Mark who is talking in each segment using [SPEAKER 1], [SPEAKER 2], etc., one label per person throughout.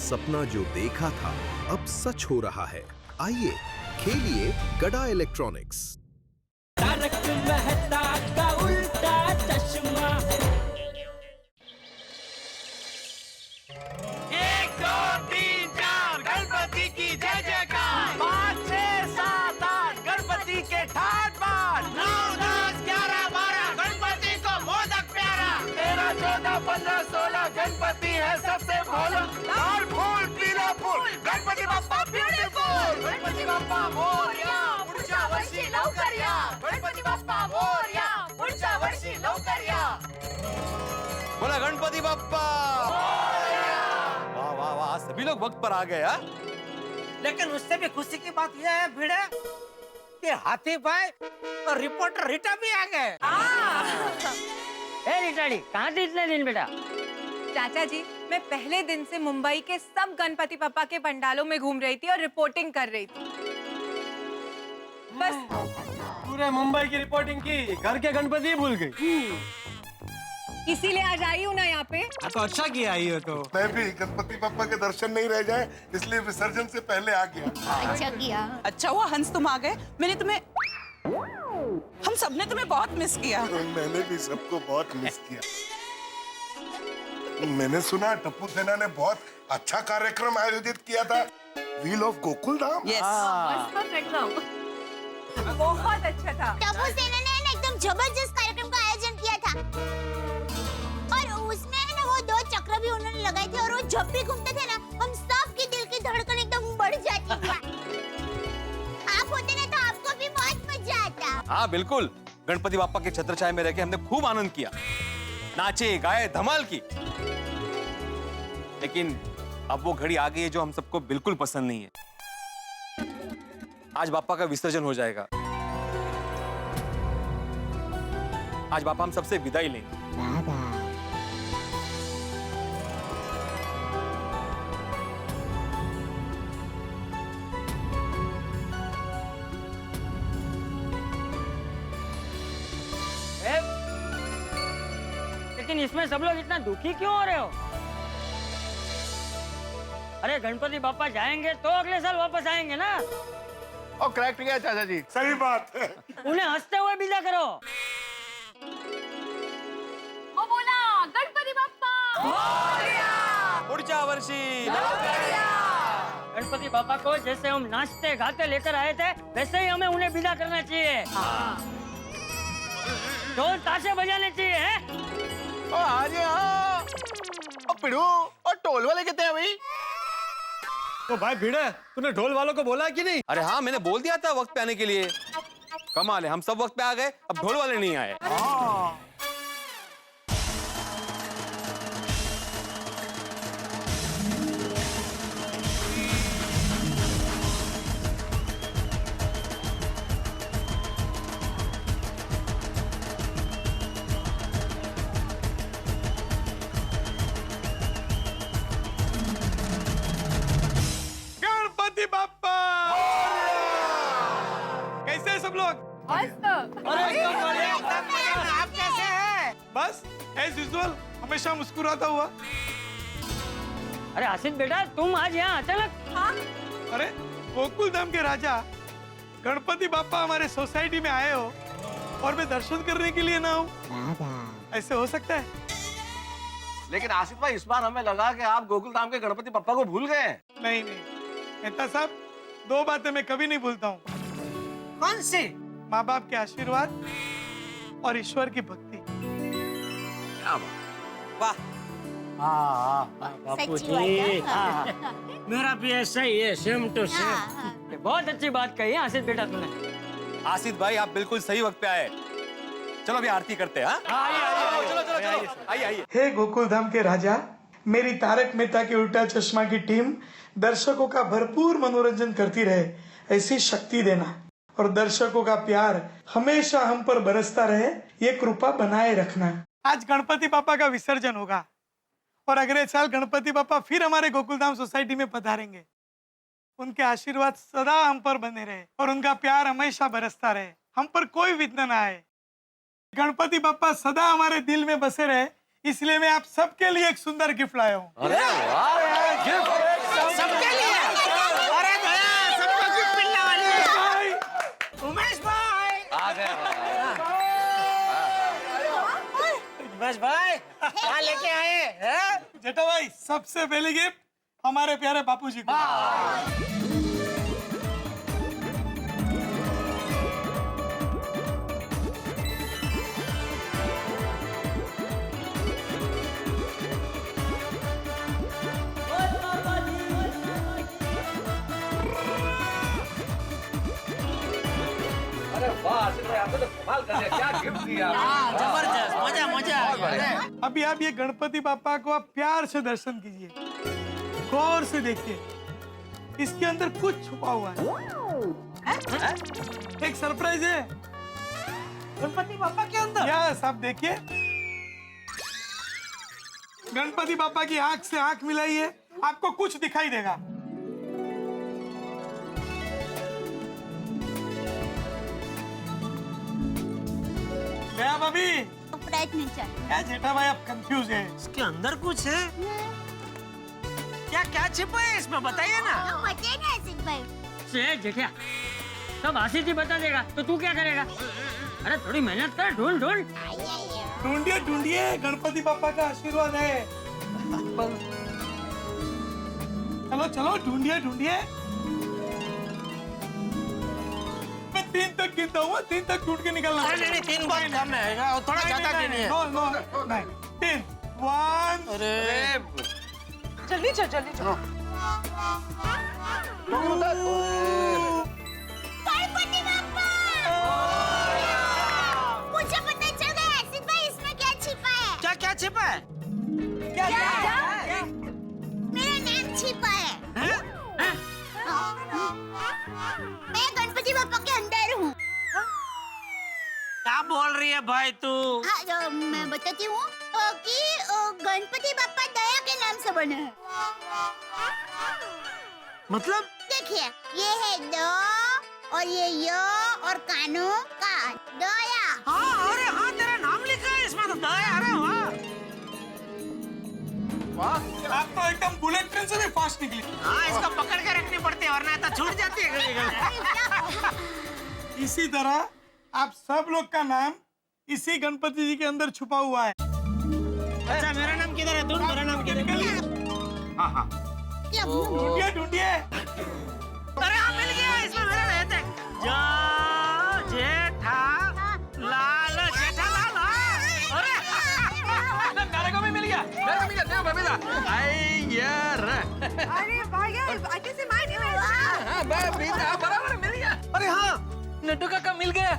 [SPEAKER 1] सपना जो देखा था अब सच हो रहा है। आइए खेलिए गड़ा इलेक्ट्रॉनिक्स।
[SPEAKER 2] तारक मेहता का उल्टा चश्मा।
[SPEAKER 3] 1 2 3 4 गणपति की जय जयकार। 5 6 7 8 गणपति के ठाट बाट। 9 10 11 12 गणपति को मोदक प्यारा। 13 14 15 16 गणपति है सबसे भोला। लाल फूल पीला फूल गणपति बप्पा ब्यूटीफुल। गणपति बप्पा मोरया पुढच्या वर्षी लवकर या। गणपति बप्पा मोरया पुढच्या वर्षी लवकर या। बोला गणपति बप्पा। वाह वाह वाह, सभी लोग वक्त पर आ गए। हाँ,
[SPEAKER 4] लेकिन उससे भी खुशी की बात यह है भिड़े कि हाथी भाई और रिपोर्टर रीटा भी आ गए।
[SPEAKER 5] ए रिटाड़ी, कहाँ थी इतने दिन बेटा?
[SPEAKER 6] चाचा जी, मैं पहले दिन से मुंबई के सब गणपति पापा के पंडालों में घूम रही थी और रिपोर्टिंग कर रही थी। बस
[SPEAKER 3] पूरे मुंबई की रिपोर्टिंग की, घर के गणपति भूल गई।
[SPEAKER 6] इसीलिए आज आई हूँ ना यहाँ पे।
[SPEAKER 3] तो अच्छा किया आई हो। तो
[SPEAKER 7] मैं भी गणपति पापा के दर्शन नहीं रह जाए इसलिए विसर्जन से पहले आ गया।
[SPEAKER 8] अच्छा किया।
[SPEAKER 9] अच्छा हुआ हंस तुम आ गए। हम सबने तुम्हें बहुत मिस किया।
[SPEAKER 7] मैंने भी सबको बहुत मिस किया। मैंने सुना टप्पू सेना ने बहुत अच्छा कार्यक्रम आयोजित किया था, व्हील ऑफ गोकुल धाम।
[SPEAKER 6] बस एकदम बहुत अच्छा था।
[SPEAKER 8] टप्पू सेना ने एकदम जबरदस्त कार्यक्रम का आयोजन किया था और उसमें ना वो 2 चक्र भी उन्होंने लगाए थे और वो जब भी घूमते थे ना हम सब की दिल की धड़कन एकदम बढ़ जाती थी। आप होते ना तो आपको भी बहुत मजा आता।
[SPEAKER 3] हाँ बिल्कुल, गणपति बापा के छत्र छाया में रह के हमने खूब आनंद किया, नाचे गाए धमाल की। लेकिन अब वो घड़ी आ गई है जो हम सबको बिल्कुल पसंद नहीं है। आज बापा का विसर्जन हो जाएगा। आज बापा हम सबसे विदाई लेंगे।
[SPEAKER 5] लेकिन इसमें सब लोग इतना दुखी क्यों हो रहे हो? अरे गणपति बापा जाएंगे तो अगले साल वापस आएंगे ना।
[SPEAKER 7] और करेक्ट किया चाचा जी, सही बात है।
[SPEAKER 5] उन्हें हंसते हुए विदा करो।
[SPEAKER 6] वो बोला गणपति बाप्पा
[SPEAKER 3] पुढच्या वर्षी
[SPEAKER 5] गणपति बापा को जैसे हम नाचते गाते लेकर आए थे वैसे ही हमें उन्हें विदा करना चाहिए। ढोल ताशे बजाने चाहिए हैं?
[SPEAKER 3] पिड़ू और टोल वाले कितने हैं भाई?
[SPEAKER 10] तो भाई भिड़े, तूने ढोल वालों को बोला कि नहीं?
[SPEAKER 3] अरे हाँ, मैंने बोल दिया था वक्त पे आने के लिए। कमाल है, हम सब वक्त पे आ गए, अब ढोल वाले नहीं आए। गणपति बाप्पा कैसे हैं सब लोग?
[SPEAKER 4] आप कैसे हैं?
[SPEAKER 3] बस एज यूजुअल, हमेशा मुस्कुराता हुआ।
[SPEAKER 5] अरे आसिफ बेटा, तुम आज यहाँ अचानक?
[SPEAKER 6] हाँ?
[SPEAKER 3] अरे गोकुल धाम के राजा गणपति बाप्पा हमारे सोसाइटी में आए हो और मैं दर्शन करने के लिए ना हूँ, ऐसे हो सकता है?
[SPEAKER 10] लेकिन आसिफ भाई, इस बार हमें लगा कि आप गोकुल धाम के गणपति पप्पा को भूल गए।
[SPEAKER 3] नहीं नहीं मेहता साहब, 2 बातें मैं कभी नहीं भूलता हूँ।
[SPEAKER 4] कौन सी?
[SPEAKER 3] माँ बाप के आशीर्वाद और ईश्वर की भक्ति।
[SPEAKER 9] वाह,
[SPEAKER 5] बापू
[SPEAKER 8] सच्ची बात है।
[SPEAKER 5] हाँ। मेरा भी ऐसा ही है, सेम टू सेम। बहुत अच्छी बात कही है आसिफ बेटा तूने।
[SPEAKER 3] आसिफ भाई, आप बिल्कुल सही वक्त पे आए। चलो अभी आरती करते हैं। चलो आइए।
[SPEAKER 11] हे गोकुल धाम के राजा, मेरी तारक मेहता के उल्टा चश्मा की टीम दर्शकों का भरपूर मनोरंजन करती रहे, ऐसी शक्ति देना और दर्शकों का प्यार हमेशा हम पर बरसता रहे, ये कृपा बनाए रखना।
[SPEAKER 3] आज गणपति पापा का विसर्जन होगा और अगले साल गणपति पापा फिर हमारे गोकुलधाम सोसाइटी में पधारेंगे। उनके आशीर्वाद सदा हम पर बने रहे और उनका प्यार हमेशा बरसता रहे, हम पर कोई विघ्न ना आए। गणपति पापा सदा हमारे दिल में बसे रहे, इसलिए मैं आप सबके लिए एक सुंदर गिफ्ट लाया हूँ।
[SPEAKER 10] अरे वाह, गिफ्ट
[SPEAKER 11] जेठा भाई सबसे पहले गिफ्ट हमारे प्यारे बापूजी को।
[SPEAKER 10] अरे वाह आसिफ भाई, आपने तो कमाल कर दिया। क्या गिफ्ट दिया।
[SPEAKER 4] जबरदस्त, मजा मजा आ गया।
[SPEAKER 11] अभी आप ये गणपति बापा को आप प्यार से दर्शन कीजिए, गौर से देखिए, इसके अंदर कुछ छुपा हुआ है। एक सरप्राइज है
[SPEAKER 4] गणपति बापा के अंदर।
[SPEAKER 11] यस, आप देखिए, गणपति बापा की आंख से आंख मिलाइए, आपको कुछ दिखाई देगा। गया भाभी?
[SPEAKER 8] प्रयत्न चल।
[SPEAKER 11] क्या जेठा भाई आप कंफ्यूज है?
[SPEAKER 4] इसके अंदर कुछ है। क्या क्या छिपा है इसमें, बताइए ना।
[SPEAKER 8] बचे ना आसिफ भाई।
[SPEAKER 5] से जेठिया सब आसिफ ही बता देगा तो तू क्या करेगा? अरे थोड़ी मेहनत कर, ढूंढ ढूंढ।
[SPEAKER 11] ढूंढिए ढूंढिए, गणपति बापा का आशीर्वाद है। चलो चलो ढूंढिए ढूंढिए। मैं 3 तक गिनता हूँ, 3 तक ढूंढ के निकलना।
[SPEAKER 4] नहीं 3 बार कम है, और थोड़ा ज्यादा गिनिए।
[SPEAKER 11] नो नो नहीं, 3 1।
[SPEAKER 4] अरे
[SPEAKER 9] जल्दी चल जल्दी चल।
[SPEAKER 8] गणपति बापा! मुझे पता चल गया आसिफ भाई, इसमें क्या छिपा है।
[SPEAKER 4] क्या क्या छिपा है?
[SPEAKER 8] क्या? मेरा नाम छिपा है। मैं गणपति बापा के अंदर हूँ।
[SPEAKER 4] क्या बोल रही है भाई तू?
[SPEAKER 8] मैं बताती हूँ कि गणपति बापा दया के नाम से बने हैं।
[SPEAKER 4] मतलब?
[SPEAKER 8] देखिए, ये है द और ये य और कानू का दया।
[SPEAKER 4] हाँ, अरे हाँ, तेरा नाम लिखा है इसमें तो दया। अरे वाह,
[SPEAKER 11] आप तो एकदम बुलेट ट्रेन से भी फास्ट निकली।
[SPEAKER 4] हाँ, इसको पकड़ के रखनी पड़ती है वरना तो छूट जाती है कभी-कभी।
[SPEAKER 11] इसी तरह आप सब लोग का नाम इसी गणपति जी के अंदर छुपा हुआ है।
[SPEAKER 4] अच्छा, मेरा नाम किधर है? ढूंढ, मेरा नाम किधर है?
[SPEAKER 10] हाँ हाँ।
[SPEAKER 11] ढूंढिए ढूंढिए।
[SPEAKER 4] अरे हाँ, मिल गया, इसमें मेरा रहता है। जो जेठा लाल, जेठा लाल। अरे
[SPEAKER 10] मेरे को भी मिल गया, मेरे को मिल गया, देखो भाभी दा। आई यार।
[SPEAKER 9] अरे भैया कैसे मार दिया?
[SPEAKER 10] हाँ भाभी दा, बराबर मिल गया। अरे हाँ, नड्डू का मिल गया।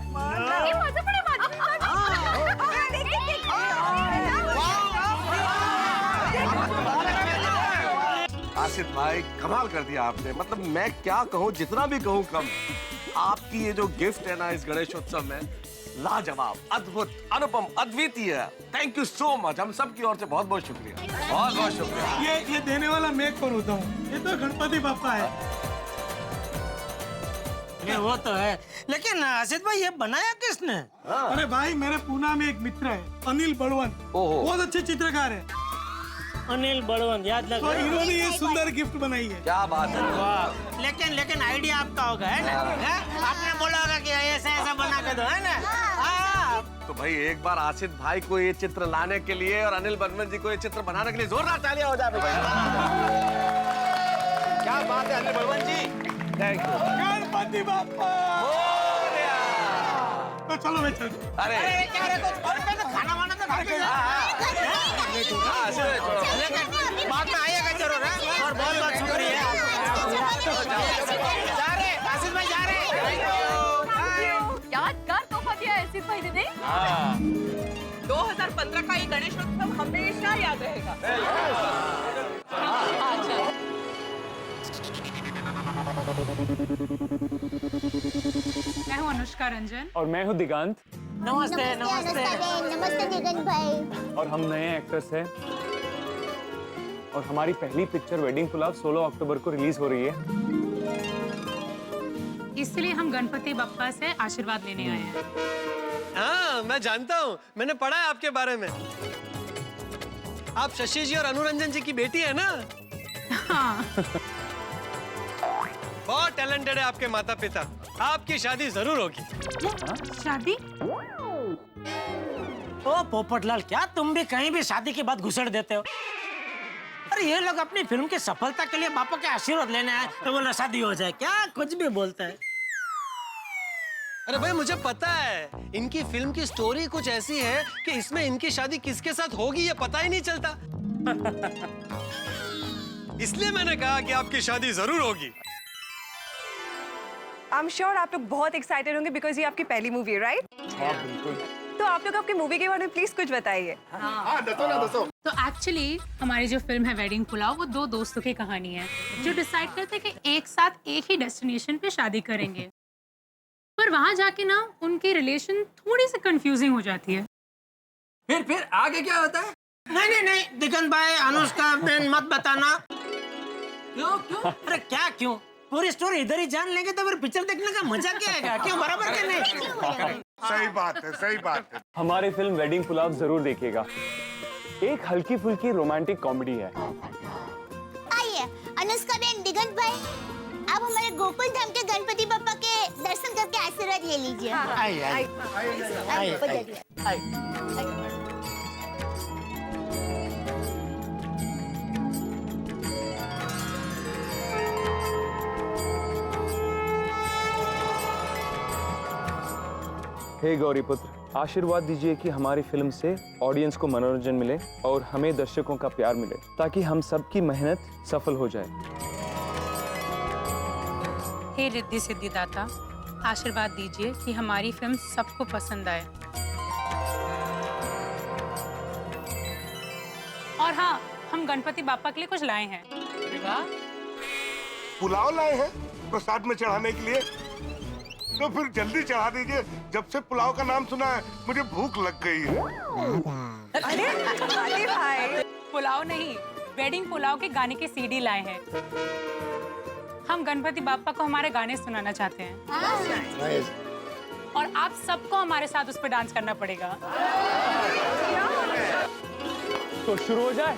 [SPEAKER 10] आसिफ भाई कमाल कर दिया आपने, मतलब मैं क्या कहूँ, जितना भी कहूँ कम। आपकी ये जो गिफ्ट है ना इस गणेशोत्सव में, लाजवाब, अद्भुत, अनुपम, अद्वितीय। थैंक यू सो मच, हम सब की ओर से बहुत बहुत शुक्रिया, बहुत बहुत शुक्रिया।
[SPEAKER 11] ये देने वाला मैं कौन होता हूँ? ये तो गणपति बापा है।
[SPEAKER 4] ये वो तो है, लेकिन आसिफ भाई ये बनाया किसने?
[SPEAKER 11] अरे भाई, मेरे पूना में एक मित्र है, अनिल बलवंत, बहुत अच्छे चित्रकार है,
[SPEAKER 5] अनिल बलवंत, याद लग
[SPEAKER 11] तो इन्होंने ये सुंदर गिफ्ट बनाई है।
[SPEAKER 10] क्या बात है।
[SPEAKER 4] लेकिन आइडिया आपका होगा, है ना? आपने बोला होगा कि ऐसा ऐसा बना के दो, है ना? हाँ।
[SPEAKER 10] तो भाई एक बार आसिफ भाई को ये चित्र लाने के लिए और अनिल बलवंत जी को ये चित्र बनाने के लिए जोरदार तालियां हो जाए भाई। क्या बात है अनिल बलवंत जी, थैंक यू।
[SPEAKER 11] गणपति बापा। तो चलो मैं चल।
[SPEAKER 10] अरे
[SPEAKER 4] क्या रे, तो खाना वाना तो खा के जा। बाद में आइएगा जरूर, है? और बहुत बहुत शुक्रिया। जा रहे आसिफ भाई, जा रहे।
[SPEAKER 6] यादगार तोहफा दिया आसिफ भाई ने।
[SPEAKER 9] 2015 का ये गणेशोत्सव हमेशा याद रहेगा।
[SPEAKER 6] मैं हूँ अनुष्का रंजन।
[SPEAKER 12] और मैं हूँ दिगांत।
[SPEAKER 4] नमस्ते नमस्ते।
[SPEAKER 8] नमस्ते दिगंत भाई।
[SPEAKER 12] और हम नए एक्टर्स हैं और हमारी पहली पिक्चर वेडिंग पुलाव 16 अक्टूबर को रिलीज हो रही है।
[SPEAKER 6] इसलिए हम गणपति बप्पा से आशीर्वाद लेने आए हैं।
[SPEAKER 3] हाँ, मैं जानता हूँ, मैंने पढ़ा है आपके बारे में। आप शशि जी और अनुरंजन जी की बेटी है ना?
[SPEAKER 6] हाँ।
[SPEAKER 3] बहुत टैलेंटेड है आपके माता पिता, आपकी शादी जरूर होगी।
[SPEAKER 6] शादी?
[SPEAKER 4] ओ पोपटलाल, क्या तुम भी कहीं भी शादी की बात घुसड़ देते हो? अरे ये लोग अपनी फिल्म की सफलता के लिए बापा के आशीर्वाद लेने आए तो बोला शादी हो जाए, क्या कुछ भी बोलता है।
[SPEAKER 3] अरे भाई मुझे पता है, इनकी फिल्म की स्टोरी कुछ ऐसी है कि इसमें इनकी शादी किसके साथ होगी ये पता ही नहीं चलता। इसलिए मैंने कहा कि आपकी शादी जरूर होगी।
[SPEAKER 9] आई एम श्योर आप लोग बहुत एक्साइटेड होंगे बिकॉज ये आपकी पहली मूवी है, राइट?
[SPEAKER 12] हाँ बिल्कुल।
[SPEAKER 9] तो आप लोग अपनी मूवी के बारे में प्लीज कुछ बताइए।
[SPEAKER 13] तो एक्चुअली हमारी जो फिल्म है वेडिंग पुलाव, वो दो दोस्तों की कहानी है जो डिसाइड करते हैं कि एक साथ एक ही डेस्टिनेशन पे शादी करेंगे, पर वहां जाके ना उनकी रिलेशन थोड़ी सी कंफ्यूजिंग हो जाती है।
[SPEAKER 4] फिर आगे क्या होता है? नहीं, दिगंत भाई, अनुष्का बहन मत बताना। क्यों? अरे क्या क्यों? पूरी स्टोरी इधर ही जान लेंगे तो फिर पिक्चर देखने का मजा क्या आएगा? क्यों, बराबर क्या नहीं?
[SPEAKER 7] सही बात है, सही बात है।
[SPEAKER 12] हमारी फिल्म वेडिंग पुलाव जरूर देखिएगा। एक हल्की फुल्की रोमांटिक कॉमेडी है।
[SPEAKER 8] आइए अनुष्का बहन, दिगंत भाई, आप हमारे गोकुल धाम के गणपति बप्पा के दर्शन करके आशीर्वाद ले लीजिए।
[SPEAKER 12] हे गौरी पुत्र, आशीर्वाद दीजिए कि हमारी फिल्म से ऑडियंस को मनोरंजन मिले और हमें दर्शकों का प्यार मिले, ताकि हम सबकी मेहनत सफल हो जाए।
[SPEAKER 13] हे रिद्धि सिद्धि दाता, आशीर्वाद दीजिए कि हमारी फिल्म सबको पसंद आए। और हाँ, हम गणपति बापा के लिए कुछ लाए हैं।
[SPEAKER 7] पुलाव लाए हैं प्रसाद में चढ़ाने के लिए, तो फिर जल्दी चढ़ा दीजिए। जब से पुलाव का नाम सुना है मुझे भूख लग गई है।
[SPEAKER 9] अरे भाई,
[SPEAKER 13] पुलाव नहीं, वेडिंग पुलाव के गाने की सीडी लाए हैं। हम गणपति बापा को हमारे गाने सुनाना चाहते हैं और आप सबको हमारे साथ उस पर डांस करना पड़ेगा।
[SPEAKER 12] तो शुरू हो जाए।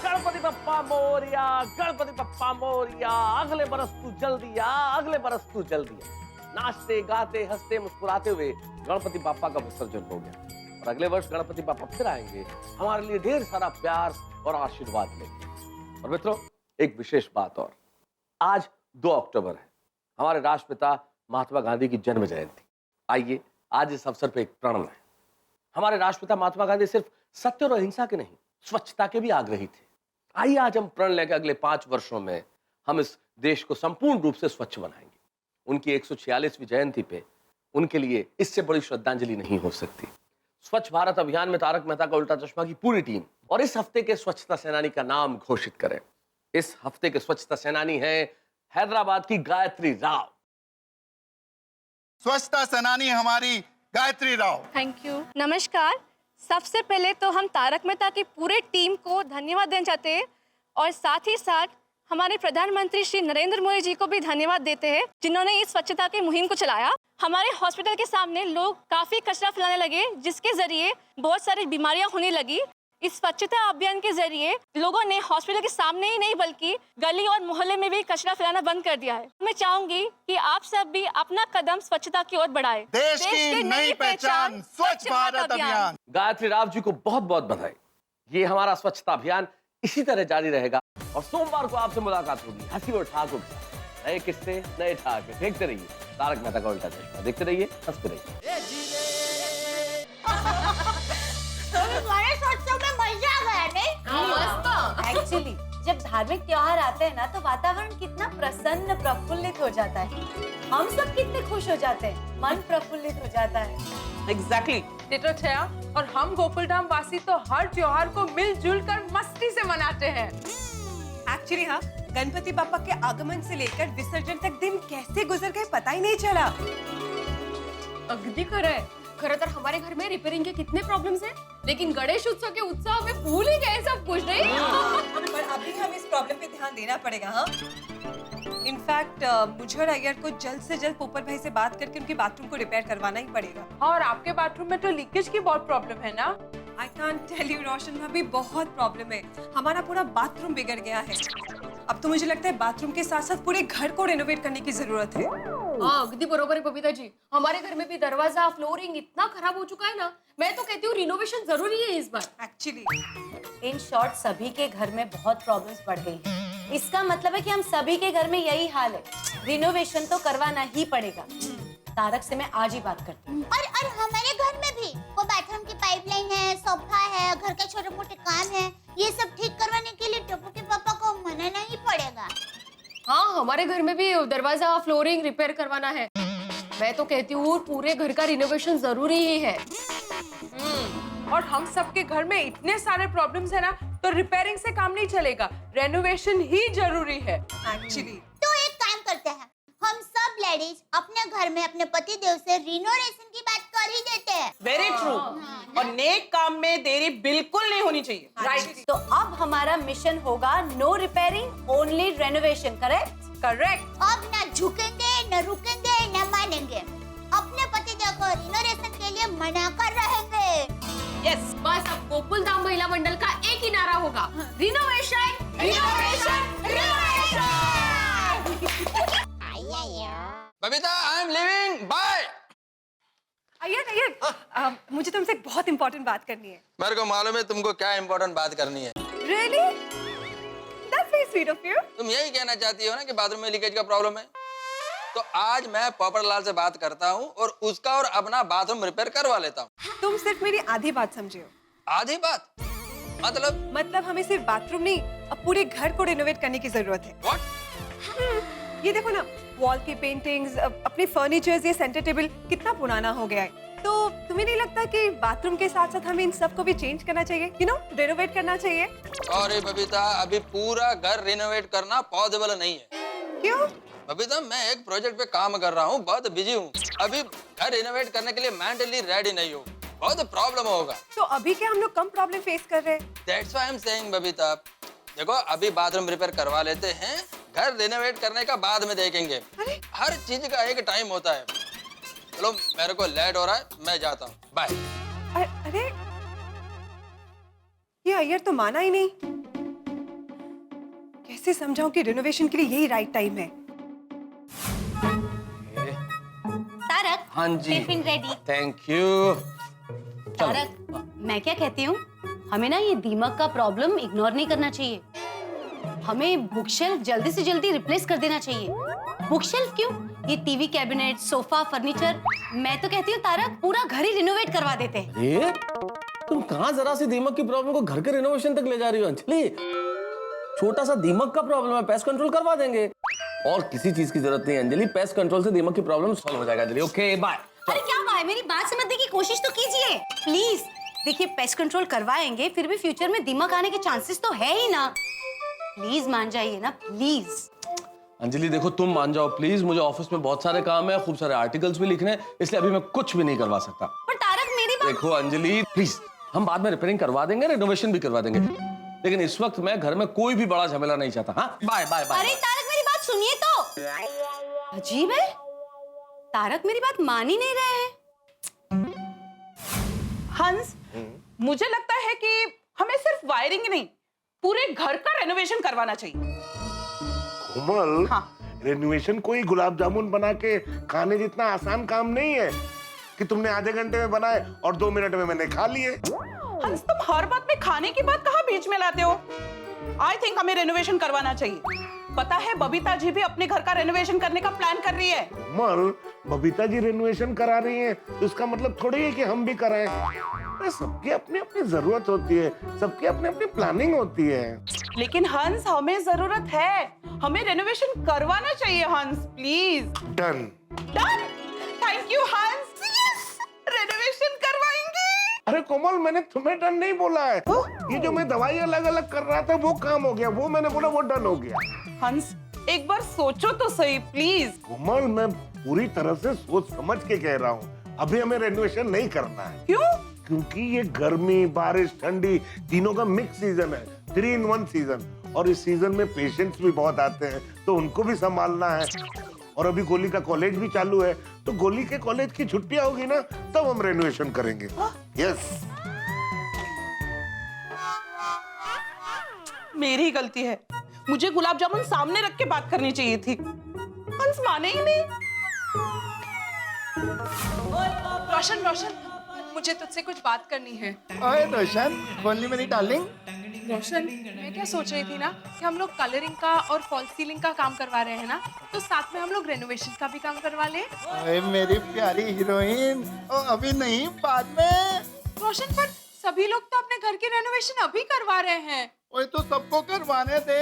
[SPEAKER 3] गणपति बाप्पा
[SPEAKER 10] मोरिया, गणपति बप्पा मोरिया, अगले बरस तू जल्दी आ, अगले बरस तू जल्दी आ। नाचते गाते हंसते मुस्कुराते हुए गणपति बाप्पा का विसर्जन हो गया और अगले वर्ष गणपति बाप्पा फिर आएंगे, हमारे लिए ढेर सारा प्यार और आशीर्वाद लेंगे। और मित्रों, एक विशेष बात और, आज 2 अक्टूबर है, हमारे राष्ट्रपिता महात्मा गांधी की जन्म जयंती। आइए आज इस अवसर पर एक प्रण लें। हमारे राष्ट्रपिता महात्मा गांधी सिर्फ सत्य और अहिंसा के नहीं, स्वच्छता के भी आग्रही थे। आइए आज हम प्रण लेकर अगले 5 वर्षों में हम इस देश को संपूर्ण रूप से स्वच्छ बनाएंगे। उनकी 146वीं जयंती पे उनके लिए इससे बड़ी श्रद्धांजलि नहीं हो सकती। स्वच्छ भारत अभियान में तारक मेहता का उल्टा चश्मा की पूरी टीम और इस हफ्ते के स्वच्छता सेनानी का नाम घोषित करें। इस हफ्ते के स्वच्छता सेनानी हैं हैदराबाद की गायत्री राव।
[SPEAKER 3] स्वच्छता सेनानी हमारी गायत्री राव।
[SPEAKER 14] Thank you. नमस्कार। सबसे पहले तो हम तारक मेहता की पूरे टीम को धन्यवाद देना चाहते हैं और साथ ही साथ हमारे प्रधानमंत्री श्री नरेंद्र मोदी जी को भी धन्यवाद देते हैं, जिन्होंने इस स्वच्छता की मुहिम को चलाया। हमारे हॉस्पिटल के सामने लोग काफी कचरा फैलाने लगे, जिसके जरिए बहुत सारी बीमारियां होने लगी। इस स्वच्छता अभियान के जरिए लोगों ने हॉस्पिटल के सामने ही नहीं बल्कि गली और मोहल्ले में भी कचरा फैलाना बंद कर दिया है। मैं चाहूंगी कि आप सब भी अपना कदम स्वच्छता की ओर बढ़ाएं।
[SPEAKER 3] देश की नई पहचान, स्वच्छ भारत अभियान।
[SPEAKER 10] गायत्री राव जी को बहुत बहुत बधाई। ये हमारा स्वच्छता अभियान इसी तरह जारी रहेगा और सोमवार को आपसे मुलाकात होगी हसीब और ठाकुर से। नए किस्से, नए ठहाके देखते रहिए तारक मेहता का उल्टा चश्मा। देखते रहिए, हंसते रहिए।
[SPEAKER 8] गणेश उत्सव में मजा आ गया नहीं?
[SPEAKER 15] एक्चुअली जब धार्मिक त्योहार आते हैं ना तो वातावरण कितना प्रसन्न प्रफुल्लित हो जाता है। हम सब कितने खुश हो जाते हैं, मन प्रफुल्लित हो जाता है।
[SPEAKER 9] एग्जैक्टली और हम गोकुलधाम वासी तो हर त्योहार को मिलजुल कर मस्ती से मनाते हैं।
[SPEAKER 6] एक्चुअली हाँ, गणपति पापा के आगमन से लेकर विसर्जन तक दिन कैसे गुजर गए पता ही नहीं चला।
[SPEAKER 14] अगदी खरं आहे। खरं तर हमारे घर में रिपेयरिंग के कितने प्रॉब्लम्स हैं, लेकिन गणेश उत्सव के उत्साह में भूल ही गए सब कुछ नहीं।
[SPEAKER 6] पर अभी हमें इस प्रॉब्लम पे ध्यान देना पड़ेगा। हाँ, इनफैक्ट मुझे और अय्यर को जल्द से जल्द पोपट भाई से बात करके उनके बाथरूम को रिपेयर करवाना ही पड़ेगा।
[SPEAKER 9] और आपके बाथरूम में तो लीकेज की बहुत प्रॉब्लम है ना?
[SPEAKER 6] I can't tell you रोशन भाभी, बहुत प्रॉब्लम है। हमारा पूरा बाथरूम बिगड़ गया है। अब तो मुझे लगता है बाथरूम के साथ साथ पूरे घर को रेनोवेट करने की जरूरत है।
[SPEAKER 14] हाँ अगदी बरोबर है बबीता जी। हमारे घर में भी दरवाजा फ्लोरिंग इतना खराब हो चुका है ना, मैं तो कहती हूँ रिनोवेशन जरूरी है इस बार।
[SPEAKER 6] एक्चुअली
[SPEAKER 15] इन शॉर्ट सभी के घर में बहुत प्रॉब्लम्स बढ़ गई हैं। इसका मतलब है कि हम सभी के घर में यही हाल है, रिनोवेशन तो करवाना ही पड़ेगा। तारक से मैं आज ही बात करती हूँ।
[SPEAKER 8] और हमारे घर में भी वो बाथरूम की पाइपलाइन है, सोफा है, घर के छोटे मोटे काम है, ये सब ठीक करवाने के लिए टप्पू के पापा को मनाना ही पड़ेगा।
[SPEAKER 14] हाँ हमारे घर में भी दरवाजा फ्लोरिंग रिपेयर करवाना है। मैं तो कहती हूँ पूरे घर का रिनोवेशन जरूरी ही है।
[SPEAKER 9] और हम सबके घर में इतने सारे प्रॉब्लम्स है ना, तो रिपेयरिंग से काम नहीं चलेगा, रेनोवेशन ही जरूरी है।
[SPEAKER 6] एक्चुअली
[SPEAKER 8] तो एक काम करते हैं, हम सब लेडीज अपने घर में अपने पति देव से रिनोवेशन की बात कर ही देते हैं।
[SPEAKER 16] Very true. और नेक काम में देरी बिल्कुल नहीं होनी चाहिए।
[SPEAKER 15] राइट। तो अब हमारा मिशन होगा no repairing only renovation. Correct?
[SPEAKER 6] Correct.
[SPEAKER 8] अब ना झुकेंगे, न रुकेंगे, न मानेंगे। अपने पति देव को रिनोवेशन के लिए मना कर रहेंगे।
[SPEAKER 14] यस, बस अब गोकुलधाम महिला मंडल का एक ही नारा होगा, renovation renovation renovation.
[SPEAKER 3] Babita, I am living, bye.
[SPEAKER 6] Iyer, मुझे तुमसे एक बहुत इंपॉर्टेंट बात करनी है।
[SPEAKER 3] मेरे को मालूम है तुमको क्या इम्पोर्टेंट बात करनी है।
[SPEAKER 6] Really? That's very sweet of you.
[SPEAKER 3] तुम यही कहना चाहती हो ना कि बाथरूम में लीकेज का प्रॉब्लम है, तो आज मैं पोपटलाल से बात करता हूँ और उसका और अपना बाथरूम रिपेयर करवा लेता हूँ।
[SPEAKER 6] तुम सिर्फ मेरी आधी बात समझे हो।
[SPEAKER 3] आधी बात? मतलब
[SPEAKER 6] हमें सिर्फ बाथरूम नहीं, अब पूरे घर को रिनोवेट करने की जरूरत है।
[SPEAKER 3] What?
[SPEAKER 6] ये देखो ना, वॉल की पेंटिंग्स, अपने फर्नीचर्स, ये सेंटर टेबल कितना पुराना हो गया है। तो तुम्हें नहीं लगता कि बाथरूम के साथ साथ हमें इन सब को भी चेंज करना चाहिए, यू नो, रेनोवेट करना चाहिए?
[SPEAKER 3] सॉरी बबीता, अभी पूरा घर रिनोवेट करना पॉसिबल नहीं है।
[SPEAKER 6] क्यों?
[SPEAKER 3] बबीता, मैं एक प्रोजेक्ट पे काम कर रहा हूँ, बहुत बिजी हूँ। अभी घर रिनोवेट करने के लिए मेंटली रेडी नहीं हूँ, बहुत प्रॉब्लम होगा।
[SPEAKER 6] तो अभी क्या हम लोग कम प्रॉब्लम फेस कर रहे हैं?
[SPEAKER 3] That's why I'm saying Babita, देखो अभी बाथरूम रिपेयर करवा लेते हैं, घर रिनोवेट करने का बाद में देखेंगे। हर चीज का एक टाइम होता है। चलो मेरे को लेट हो रहा है, मैं जाता हूँ, बाय।
[SPEAKER 6] अरे ये अय्यर तो माना ही नहीं। कैसे समझाऊं कि रिनोवेशन के लिए यही राइट टाइम है?
[SPEAKER 15] तारक,
[SPEAKER 10] हाँ जी,
[SPEAKER 15] tiffin ready.
[SPEAKER 10] Thank you.
[SPEAKER 15] Tarak, मैं क्या कहती हूँ, हमें ना ये दीमक का प्रॉब्लम इग्नोर नहीं करना चाहिए। हमें बुकशेल्फ जल्दी से जल्दी रिप्लेस कर देना चाहिए। बुकशेल्फ क्यों? ये टीवी कैबिनेट, सोफा, फर्नीचर, मैं तो कहती हूँ तारक पूरा घर ही रिनोवेट करवा देते हैं।
[SPEAKER 10] अरे तुम कहाँ जरा सी दीमक की प्रॉब्लम को घर के रिनोवेशन तक ले जा रही हो अंजलि? छोटा सा दीमक का प्रॉब्लम है, पेस्ट कंट्रोल करवा देंगे। और किसी चीज की जरूरत नहीं अंजलि, पेस्ट कंट्रोल से दीमक की प्रॉब्लम सॉल्व हो जाएगा अंजलि। Okay bye.
[SPEAKER 15] अरे क्या बात है, मेरी बात समझने की कोशिश तो कीजिए प्लीज। देखिए पेस्ट कंट्रोल करवाएंगे, फिर भी फ्यूचर में दीमक आने के चांसेस तो है ही ना। प्लीज मान जाइए ना, प्लीज।
[SPEAKER 10] अंजलि देखो तुम मान जाओ प्लीज, मुझे ऑफिस में बहुत सारे काम है, खूब सारे आर्टिकल्स भी लिखने हैं, इसलिए अभी मैं कुछ भी नहीं करवा सकता।
[SPEAKER 15] पर तारक मेरी बात
[SPEAKER 10] देखो अंजलि प्लीज, हम बाद में रिपेयरिंग करवा देंगे, रिनोवेशन भी करवा देंगे, लेकिन इस वक्त मैं घर में कोई भी बड़ा झमेला नहीं चाहता। हाँ बाय बाय बाय।
[SPEAKER 15] अरे तारक मेरी बात सुनिए तो। अजीब है, तारक मेरी बात मान ही नहीं रहे हैं।
[SPEAKER 16] हंस, मुझे लगता है कि हमें सिर्फ वायरिंग ही नहीं, पूरे घर का रेनोवेशन करवाना चाहिए।
[SPEAKER 7] कोमल,
[SPEAKER 16] हाँ।
[SPEAKER 7] रेनोवेशन कोई गुलाब जामुन बना के खाने जितना आसान काम नहीं है कि तुमने आधे घंटे में बनाए और 2 मिनट में मैंने खा लिए।
[SPEAKER 16] हंस, तुम हर बात में खाने की बात कहाँ बीच में लाते हो? आई थिंक हमें रेनोवेशन करवाना चाहिए। पता है बबीता जी भी अपने घर का रेनोवेशन करने का प्लान कर रही है।
[SPEAKER 7] कोमल, बबीता जी रेनोवेशन करा रही हैं तो इसका मतलब थोड़ी है कि हम भी कराएं। अरे सबकी अपनी अपनी जरूरत होती है, सबकी अपनी अपनी प्लानिंग होती है।
[SPEAKER 16] लेकिन हंस, हमें जरूरत है, हमें रेनोवेशन करवाना चाहिए हंस, please.
[SPEAKER 7] Done.
[SPEAKER 16] Done. Thank you हंस, रेनोवेशन करवाएंगे।
[SPEAKER 7] अरे कोमल, मैंने तुम्हें डन नहीं बोला है। ये जो मैं दवाई अलग अलग कर रहा था वो काम हो गया, वो मैंने बोला वो डन हो गया।
[SPEAKER 16] हंस, एक बार सोचो तो सही प्लीज।
[SPEAKER 7] कोमल, मैं पूरी तरह से सोच समझ के कह रहा हूँ, अभी हमें रेनोवेशन नहीं करना है।
[SPEAKER 16] क्यों?
[SPEAKER 7] क्योंकि ये गर्मी, बारिश, ठंडी तीनों का मिक्स सीजन है, 3 in 1 सीजन। और इस सीजन में पेशेंट्स भी बहुत आते हैं तो उनको भी संभालना है। और अभी गोली का कॉलेज भी चालू है, तो गोली के कॉलेज की छुट्टियां होगी ना, तब हम रेनोवेशन करेंगे। यस।
[SPEAKER 16] मेरी गलती है, मुझे गुलाब जामुन सामने रख के बात करनी चाहिए थी। हंस माने ही नहीं।
[SPEAKER 9] रोशन, रोशन, मुझे तुझसे कुछ बात करनी है।
[SPEAKER 17] ओए रोशन, बोलनी मेरी डार्लिंग।
[SPEAKER 9] रोशन, मैं क्या सोच रही थी ना कि हम लोग कलरिंग का और फॉल सीलिंग का काम करवा रहे हैं ना, तो साथ में हम लोग रेनोवेशन का भी काम करवा ले।
[SPEAKER 17] ओए मेरी प्यारी हीरोइन, ओ अभी नहीं, बाद में।
[SPEAKER 9] रोशन, पर सभी लोग तो अपने घर की रेनोवेशन अभी करवा रहे हैं।
[SPEAKER 17] ओए तो सबको करवाने दे,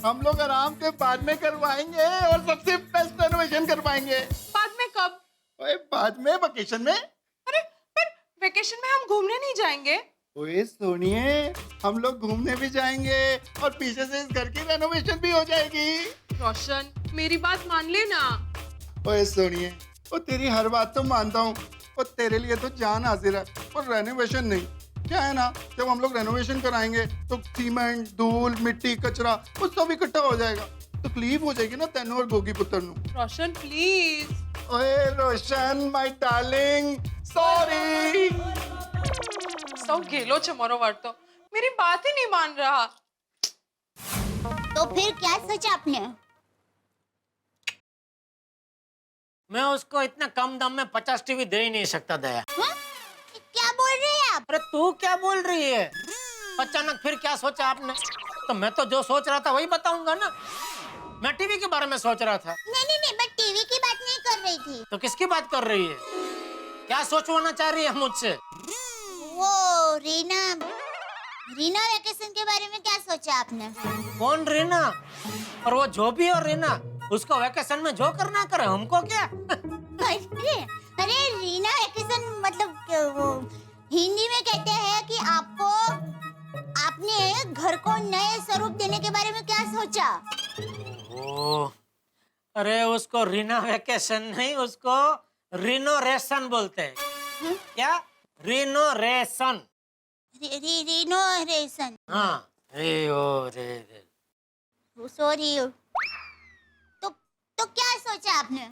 [SPEAKER 17] हम लोग आराम से बाद में करवाएंगे और सबसे बेस्ट रेनोवेशन करवाएंगे।
[SPEAKER 9] बाद में कब?
[SPEAKER 17] ओए बाद में, वेकेशन में।
[SPEAKER 9] अरे पर वेकेशन में हम घूमने नहीं जाएंगे।
[SPEAKER 17] ओए सुनिए, हम लोग घूमने भी जाएंगे और पीछे से इस घर की रेनोवेशन भी हो जाएगी।
[SPEAKER 9] रोशन, मेरी बात मान लेना।
[SPEAKER 17] ओए सुनिए, वो तेरी हर बात तो मानता हूँ, और तेरे लिए तो जान हाजिर है, और रेनोवेशन नहीं। क्या है ना, जब हम लोग रेनोवेशन कराएंगे तो सीमेंट, धूल, मिट्टी, कचरा वो सब इकट्ठा हो जाएगा, तकलीफ हो जाएगी ना तेनू और गोगी पुत्र नू।
[SPEAKER 9] रोशन प्लीज।
[SPEAKER 17] ओए रोशन माय डार्लिंग, सॉरी।
[SPEAKER 9] सौ गेलो चमरो वार्तो, मेरी बात ही नहीं मान रहा।
[SPEAKER 8] तो फिर क्या सोचा आपने?
[SPEAKER 4] मैं उसको इतना कम दाम में 50 टीवी दे ही नहीं सकता दया।
[SPEAKER 8] क्या बोल रहे हैं आप?
[SPEAKER 4] अरे तू क्या बोल रही है? अचानक फिर क्या सोचा आपने? तो मैं तो जो सोच रहा था वही बताऊंगा ना। मैं टीवी के बारे में सोच रहा था।
[SPEAKER 8] नहीं, मैं टीवी की बात नहीं कर रही थी।
[SPEAKER 4] तो किसकी बात कर रही है? क्या सोचवाना चाह रही है मुझसे?
[SPEAKER 8] वो रीना वेकेशन के बारे में क्या सोचा आपने?
[SPEAKER 4] कौन रीना? और वो जो भी हो रीना, उसको वेकेशन में जो करना करे, हमको क्या?
[SPEAKER 8] अरे रीना वेकेशन मतलब वो हिंदी में कहते हैं कि आपको आपने घर को नए स्वरूप देने के बारे में क्या सोचा?
[SPEAKER 4] ओ, अरे उसको रीना वेकेशन नहीं, उसको रिनोरेशन बोलते हैं। क्या? रिनोरेशन।
[SPEAKER 8] रिनोरेशन।
[SPEAKER 4] हाँ,
[SPEAKER 8] सॉरी। तो क्या सोचा आपने?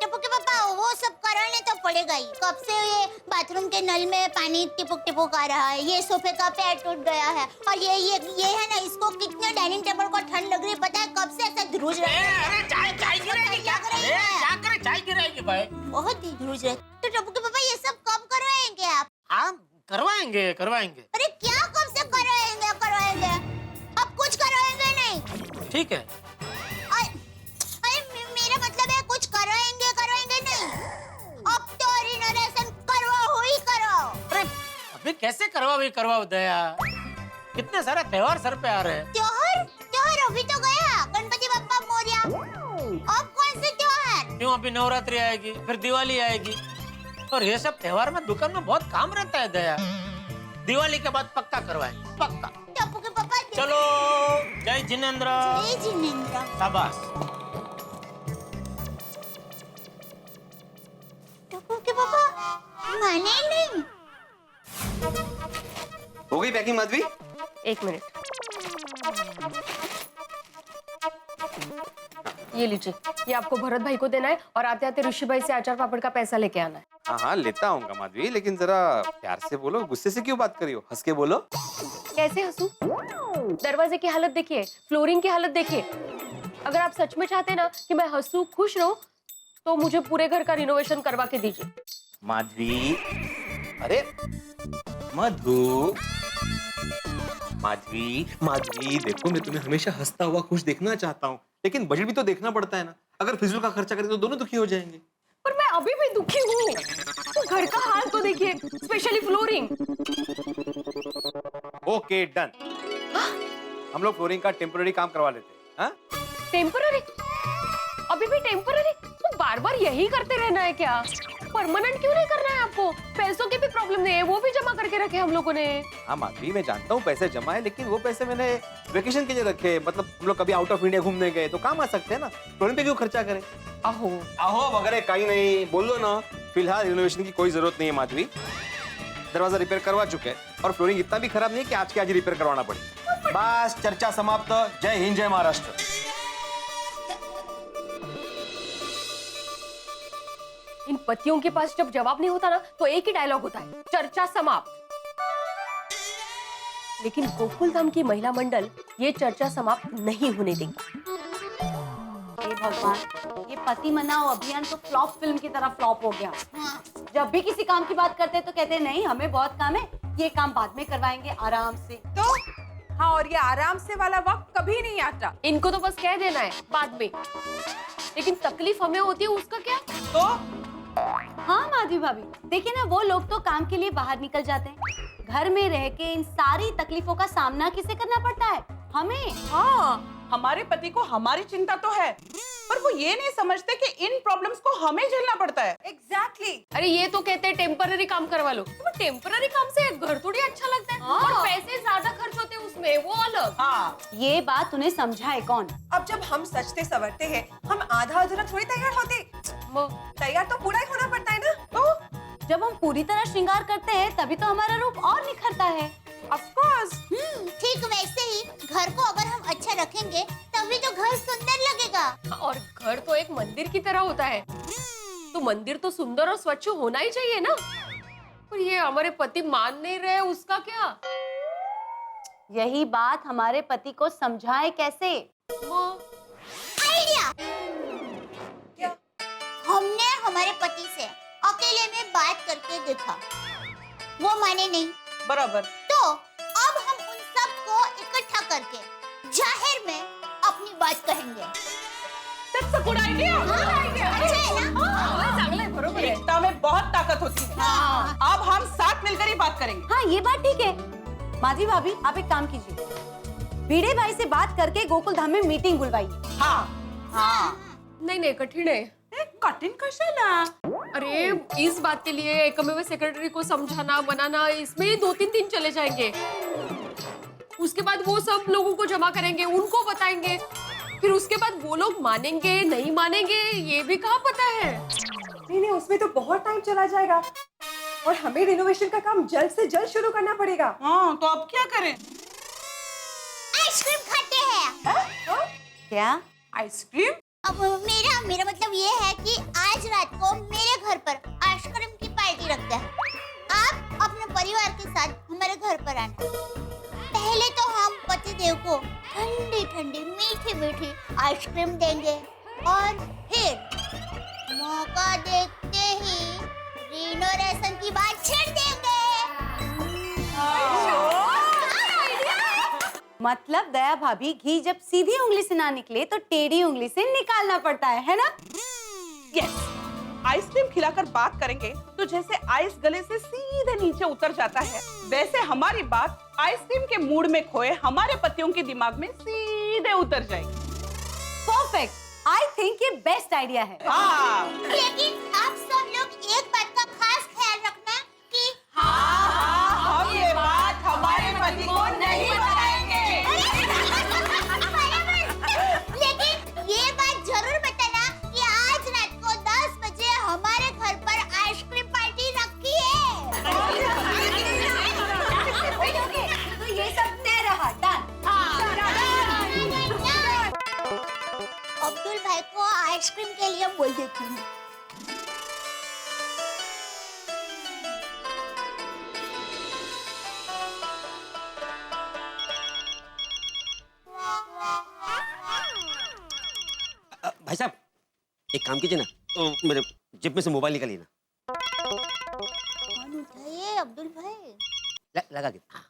[SPEAKER 8] टप्पू के पापा, वो सब कराने तो पड़ेगा ही। कब से ये बाथरूम के नल में पानी टिपुक आ रहा है, ये सोफे का पैर टूट गया है, और ये है ना, इसको कितने डाइनिंग टेबल को ठंड लग रही है पता है? कब से ऐसा ध्रुज रहा है।
[SPEAKER 4] अरे चाय गिराएगी क्या? चाय गिराएगी भाई।
[SPEAKER 8] बहुत ही ध्रुज रहे। तो टप्पू के पापा, ये सब कब करवाएंगे आप?
[SPEAKER 4] हाँ, करवाएंगे।
[SPEAKER 8] अरे क्या कब से करवाएंगे? अब कुछ करवाएंगे नहीं?
[SPEAKER 4] ठीक है।
[SPEAKER 8] अरे मेरा मतलब है कुछ करवाएंगे नहीं। अब तो रिनोवेशन करवाओ।
[SPEAKER 4] अरे अभी कैसे करवाओ दया? कितने सारे त्योहार सर पे आ रहे हैं।
[SPEAKER 8] त्योहार अभी तो गया, गणपति बप्पा मोरया। अब कौन से त्योहार?
[SPEAKER 4] क्यों, अभी नवरात्रि आएगी, फिर दिवाली आएगी, और ये सब त्योहार में दुकान में बहुत काम रहता है दया। दिवाली के बाद पक्का करवाएंगे, पक्का।
[SPEAKER 8] टप्पू के पापा
[SPEAKER 4] चलो, जय जिनेंद्र। शाबाश।
[SPEAKER 8] टप्पू के पापा माने नहीं।
[SPEAKER 18] हो गई पैकिंग माधवी?
[SPEAKER 14] 1 मिनट, ये लीजिए, ये आपको भरत भाई को देना है, और आते आते ऋषि भाई से अचार पापड़ का पैसा लेके आना है।
[SPEAKER 18] हाँ, लेता आऊंगा माधवी, लेकिन जरा प्यार से बोलो, गुस्से से क्यों बात कर रही हो? हंस के बोलो।
[SPEAKER 14] कैसे हंसू? दरवाजे की हालत देखिए, फ्लोरिंग की हालत देखिए। अगर आप सच में चाहते ना कि मैं हंसू, खुश रहूं, तो मुझे पूरे घर का रिनोवेशन करवा के दीजिए।
[SPEAKER 18] माधवी, अरे मधु, माधवी, माधवी देखो, मैं तुम्हें हमेशा हंसता हुआ खुश देखना चाहता हूँ, लेकिन बजट भी तो देखना पड़ता है ना। अगर फिजूल का खर्चा करें तो दोनों दुखी हो जाएंगे।
[SPEAKER 9] पर मैं अभी भी दुखी हूँ। तो घर का हाल तो देखिए, स्पेशली फ्लोरिंग।
[SPEAKER 18] ओके डन, हम लोग फ्लोरिंग का टेम्पररी काम करवा लेते हैं। हाँ?
[SPEAKER 9] टेम्पररी? अभी भी टेम्पररी? तो बार बार यही करते रहना है क्या? परमानेंट क्यों नहीं करना है आपको? पैसों की भी प्रॉब्लम नहीं है, वो भी जमा करके रखे हम लोगों ने।
[SPEAKER 18] हाँ माधवी, मैं जानता हूँ पैसे जमा है, लेकिन वो पैसे मैंने वेकेशन के लिए रखे। मतलब हम लोग कभी आउट ऑफ इंडिया घूमने गए तो काम आ सकते हैं ना। फ्लोरिंग पे क्यों खर्चा करें?
[SPEAKER 9] आहो
[SPEAKER 18] आहो वगैरह कहीं नहीं, बोलो ना। फिलहाल रिनोवेशन की कोई जरूरत नहीं है माधवी। दरवाजा रिपेयर करवा चुके हैं और फ्लोरिंग इतना भी खराब नहीं है कि आज के आज रिपेयर करवाना पड़े। बस चर्चा समाप्त। जय हिंद, जय महाराष्ट्र।
[SPEAKER 9] इन पतियों के पास जब जवाब नहीं होता ना तो एक ही डायलॉग होता है, चर्चा समाप्त। लेकिन गोकुल धाम की महिला मंडल ये चर्चा समाप्त नहीं होने देगी।
[SPEAKER 15] हे भगवान, ये पति मनाओ अभियान तो फ्लॉप फिल्म की तरह फ्लॉप हो गया। जब भी किसी काम की बात करते हैं तो कहते हैं नहीं हमें बहुत काम है, ये काम बाद में करवाएंगे आराम से।
[SPEAKER 9] तो हाँ, और ये आराम से वाला वक्त कभी नहीं आता। इनको तो बस कह देना है बाद में, लेकिन तकलीफ हमें होती है उसका क्या?
[SPEAKER 16] तो
[SPEAKER 15] हाँ माधवी भाभी, देखिए ना, वो लोग तो काम के लिए बाहर निकल जाते हैं, घर में रह के इन सारी तकलीफों का सामना किसे करना पड़ता है? हमें।
[SPEAKER 16] हाँ, हमारे पति को हमारी चिंता तो है, पर वो ये नहीं समझते कि इन प्रॉब्लम्स को हमें झेलना पड़ता है।
[SPEAKER 9] एग्जैक्टली। अरे ये तो कहते हैं टेम्पररी काम करवा लो, तो टेम्पररी काम से घर थोड़ी अच्छा लगता है। और पैसे ज्यादा खर्च होते हैं उसमें, वो अलग।
[SPEAKER 15] हाँ, ये बात उन्हें समझाए कौन?
[SPEAKER 6] अब जब हम सजते सवरते हैं, हम आधा अधूरा थोड़ी तैयार होते। तैयार तो पूरा ही होना पड़ता है ना।
[SPEAKER 15] तो जब हम पूरी तरह श्रृंगार करते हैं तभी तो हमारा रूप और निखरता है।
[SPEAKER 8] Of course. ठीक वैसे ही घर को अगर हम अच्छा रखेंगे तभी तो घर सुंदर लगेगा।
[SPEAKER 9] और घर तो एक मंदिर की तरह होता है, तो मंदिर तो सुंदर और स्वच्छ होना ही चाहिए ना। पर ये हमारे पति मान नहीं रहे, उसका क्या?
[SPEAKER 15] यही बात हमारे पति को समझाए कैसे?
[SPEAKER 8] आइडिया। क्या? हमने हमारे पति से अकेले में बात करके देखा, वो माने नहीं।
[SPEAKER 16] बराबर।
[SPEAKER 8] तो अब हम उन सबको इकट्ठा करके जाहिर में अपनी बात कहेंगे।
[SPEAKER 16] That's a good idea.
[SPEAKER 8] अच्छा है ना?
[SPEAKER 16] चांगला है, बरोबर है। एकता में बहुत ताकत होती है। अब हम साथ मिलकर ही बात करेंगे।
[SPEAKER 15] हाँ, ये बात ठीक है। माधवी भाभी, आप एक काम कीजिए, भिड़े भाई से बात करके गोकुल धाम में मीटिंग बुलवाइए।
[SPEAKER 9] हाँ। नहीं कठिन है।
[SPEAKER 16] कठिन कशाला?
[SPEAKER 9] अरे इस बात के लिए एकमेव सेक्रेटरी को समझाना बनाना, इसमें 2-3 दिन चले जाएंगे। उसके बाद वो सब लोगों को जमा करेंगे, उनको बताएंगे, फिर उसके बाद वो लोग मानेंगे नहीं मानेंगे ये भी कहाँ पता है।
[SPEAKER 6] नहीं, उसमें तो बहुत टाइम चला जाएगा और हमें रिनोवेशन का काम जल्द से जल्द शुरू करना पड़ेगा।
[SPEAKER 16] हाँ, तो अब क्या करें?
[SPEAKER 8] आइसक्रीम खाते हैं।
[SPEAKER 15] क्या?
[SPEAKER 16] आइसक्रीम?
[SPEAKER 8] अब मेरा मतलब ये है कि आज रात को मेरे घर पर आइसक्रीम की पार्टी रखते हैं। आप अपने परिवार के साथ हमारे घर पर आना। पहले तो हम पतिदेव को ठंडी ठंडी मीठी मीठी आइसक्रीम देंगे और फिर मौका देखते ही रिनोवेशन की बात छेड़ देंगे।
[SPEAKER 15] मतलब दया भाभी, घी जब सीधी उंगली से ना निकले तो टेढ़ी उंगली से निकालना पड़ता है ना?
[SPEAKER 16] यस। आइसक्रीम खिलाकर बात करेंगे तो जैसे आइस गले से सीधे नीचे उतर जाता है, वैसे हमारी बात आइसक्रीम के मूड में खोए हमारे पतियों के दिमाग में सीधे उतर जाएगी।
[SPEAKER 15] परफेक्ट। आई थिंक ये बेस्ट आइडिया है।
[SPEAKER 16] हाँ।
[SPEAKER 8] लेकिन आप सब लोग एक बात का खास ख्याल रखना कि
[SPEAKER 16] हम ये बात हमारे पति को नहीं बताएंगे।
[SPEAKER 8] लेकिन ये बात जरूर बताना कि आज रात को 10 बजे हमारे घर पर आइसक्रीम पार्टी रखी है।
[SPEAKER 15] तो ये सब तय रहा। डन।
[SPEAKER 8] अब्दुल भाई को आइसक्रीम के लिए बोल देती हूँ।
[SPEAKER 19] भाई साहब, एक काम कीजिए ना, तो मेरे जेब में से मोबाइल निकालिए ना।
[SPEAKER 8] कौन उठाइए? अब्दुल भाई।
[SPEAKER 19] लगा के। हाँ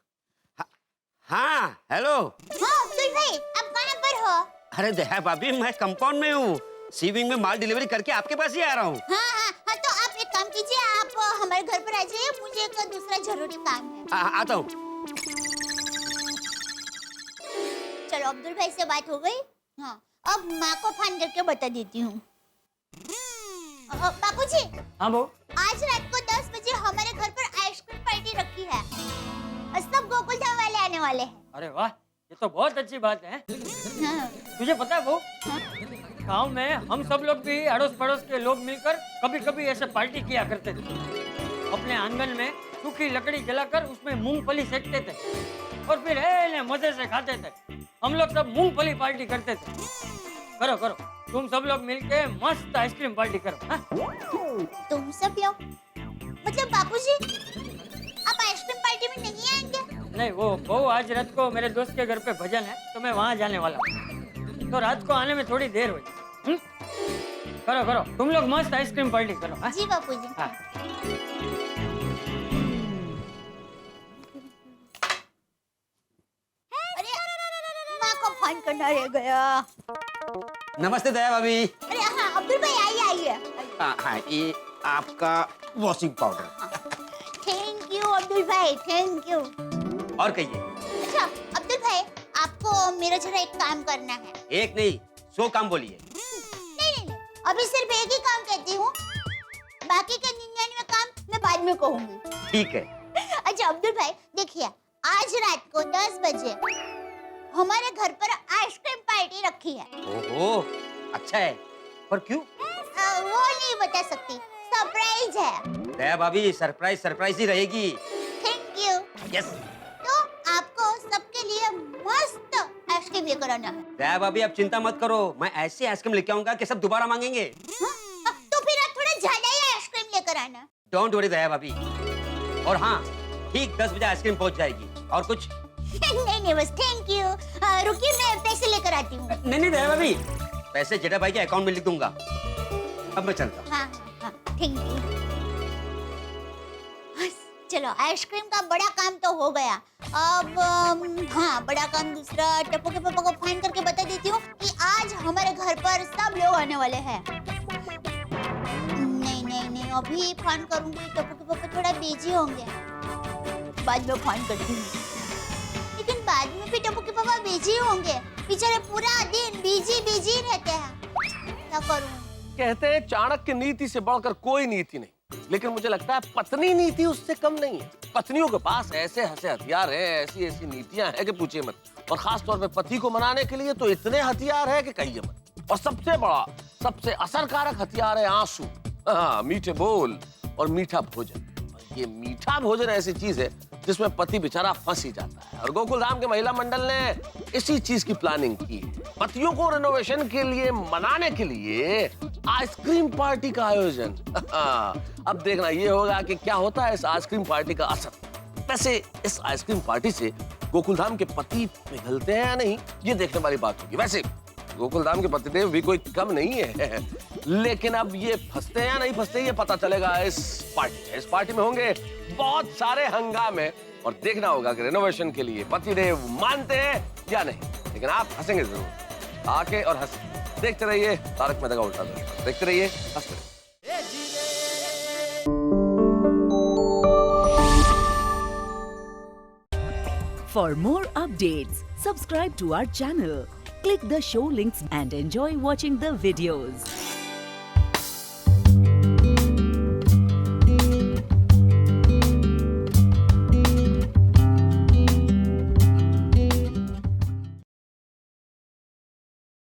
[SPEAKER 19] हाँ हेलो।
[SPEAKER 8] हाँ अब्दुल भाई, आप कहाँ पर हो?
[SPEAKER 19] अरे दया भाभी, मैं कंपाउंड में हूँ, सी विंग में माल डिलीवरी करके आपके पास ही आ रहा हूँ।
[SPEAKER 8] हाँ, तो आप एक काम कीजिए, आप हमारे घर पर आ जाइए, मुझे एक दूसरा जरूरी काम है।
[SPEAKER 19] आता हूँ।
[SPEAKER 8] चलो अब्दुल भाई से बात हो गई। हाँ, अब माँ को फोन करके बता देती हूँ। बापूजी।
[SPEAKER 5] हाँ वो।
[SPEAKER 8] आज रात को 10 बजे हमारे घर पर आइसक्रीम पार्टी रखी है। सब गोकुल धाम वाले आने वाले हैं।
[SPEAKER 5] अरे वाह, ये तो बहुत अच्छी बात है।
[SPEAKER 8] हाँ।
[SPEAKER 5] तुझे पता है वो, गाँव में हम सब लोग भी अड़ोस पड़ोस के लोग मिलकर कभी कभी ऐसे पार्टी किया करते थे। अपने आंगन में सूखी लकड़ी जलाकर उसमें मूंगफली सेकते थे और फिर मजे से खाते थे। हम लोग सब मूंगफली पार्टी करते थे। करो करो, तुम सब लोग मिलके मस्त आइसक्रीम पार्टी करो। हाँ?
[SPEAKER 8] तुम सब लोग मतलब बापूजी, आप आइसक्रीम पार्टी में नहीं आएंगे?
[SPEAKER 5] नहीं, वो आज रात को मेरे दोस्त के घर पे भजन है, तो मैं वहाँ जाने वाला हूँ, तो रात को आने में थोड़ी देर हुई। करो करो, तुम लोग मस्त आइसक्रीम पार्टी करो। हाँ?
[SPEAKER 8] जी बापूजी।
[SPEAKER 5] हाँ।
[SPEAKER 8] माँ को फोन करना रह गया।
[SPEAKER 19] नमस्ते दया भाभी।
[SPEAKER 8] अरे हाँ अब्दुल भाई, आइए।
[SPEAKER 19] हाँ, ये आपका washing powder.
[SPEAKER 8] Thank you Abdul भाई, थैंक यू।
[SPEAKER 19] और कहिए।
[SPEAKER 8] अच्छा अब्दुल भाई, आपको मेरा जरा एक काम करना है।
[SPEAKER 19] एक नहीं 100 काम बोलिए।
[SPEAKER 8] नहीं, अभी सिर्फ एक ही काम कहती हूँ, बाकी के 99 काम मैं बाद में कहूँगी।
[SPEAKER 19] ठीक है।
[SPEAKER 8] अच्छा अब्दुल भाई देखिए, आज रात को 10 बजे हमारे घर पर आइसक्रीम पार्टी रखी है।
[SPEAKER 19] ओहो, अच्छा है, पर क्यों?
[SPEAKER 8] वो नहीं बता सकती, सरप्राइज है।
[SPEAKER 19] दया भाभी, सरप्राइज ही रहेगी।
[SPEAKER 8] Thank you.
[SPEAKER 19] यस।
[SPEAKER 8] तो आपको सबके लिए मस्त आइसक्रीम लेकर आना है।
[SPEAKER 19] दया भाभी, आप चिंता मत करो, मैं ऐसी आइसक्रीम लेके आऊंगा कि सब दोबारा मांगेंगे।
[SPEAKER 8] तो फिर आप थोड़ा ज्यादा ही आइसक्रीम लेकर आना।
[SPEAKER 19] डोंट वरी दया भाभी। और हाँ, ठीक 10 बजे आइसक्रीम पहुंच जाएगी। और कुछ?
[SPEAKER 8] नहीं बस थैंक यू। रुकिए, मैं पैसे लेकर आती हूँ।
[SPEAKER 19] नहीं दया भाभी, पैसे जेठा भाई के अकाउंट में लिख दूंगा। अब मैं चलता हूँ।
[SPEAKER 8] हाँ, थैंक यू। चलो, आइसक्रीम का बड़ा काम तो हो गया। अब हाँ, बड़ा काम दूसरा, टप्पू के पापा को फोन करके बता देती हूँ कि आज हमारे घर पर सब लोग आने वाले हैं। नहीं, अभी फोन करूंगी, टप्पू के पापा थोड़ा बिजी होंगे, बाद में फोन करती हूँ। लेकिन बाद में भी टप्पू के पापा बिजी होंगे, बेचारे पूरा दिन बिजी रहते हैं, क्या करूँ?
[SPEAKER 10] कहते हैं चाणक्य नीति से बढ़कर कोई नीति नहीं, लेकिन मुझे लगता है पत्नी नीति उससे कम नहीं है। पत्नियों के पास ऐसे हथियार हैं, ऐसी नीतियां हैं कि पूछिए मत। और खास तौर पे पति को मनाने के लिए तो इतने हथियार है कि कहिए मत। और सबसे बड़ा, सबसे असरकारक हथियार है आंसू। हाँ, मीठे बोल और मीठा भोजन। ये मीठा भोजन ऐसी चीज है जिसमें पति बेचारा फंस ही जाता है। और गोकुल धाम के महिला मंडल ने इसी चीज की प्लानिंग की है। पतियों को रेनोवेशन के लिए मनाने के लिए आइसक्रीम पार्टी का आयोजन। अब देखना ये होगा कि क्या होता है इस आइसक्रीम पार्टी का असर। वैसे इस आइसक्रीम पार्टी से गोकुल धाम के पति पिघलते हैं या नहीं, ये देखने वाली बात होगी। वैसे गोकुल धाम के पतिदेव भी कोई कम नहीं है, लेकिन अब ये फंसते हैं या नहीं फंसते ये पता चलेगा इस पार्टी में। इस पार्टी में होंगे बहुत सारे हंगामे और देखना होगा कि रेनोवेशन के लिए पतिदेव मानते हैं या नहीं। लेकिन आप हंसेंगे जरूर, आके और हंसे। देखते रहिए तारक मेहता का उल्टा चश्मा, देखते रहिए, हंसते रहिए।
[SPEAKER 20] For more updates, subscribe to our channel, click the show links and enjoy watching the videos.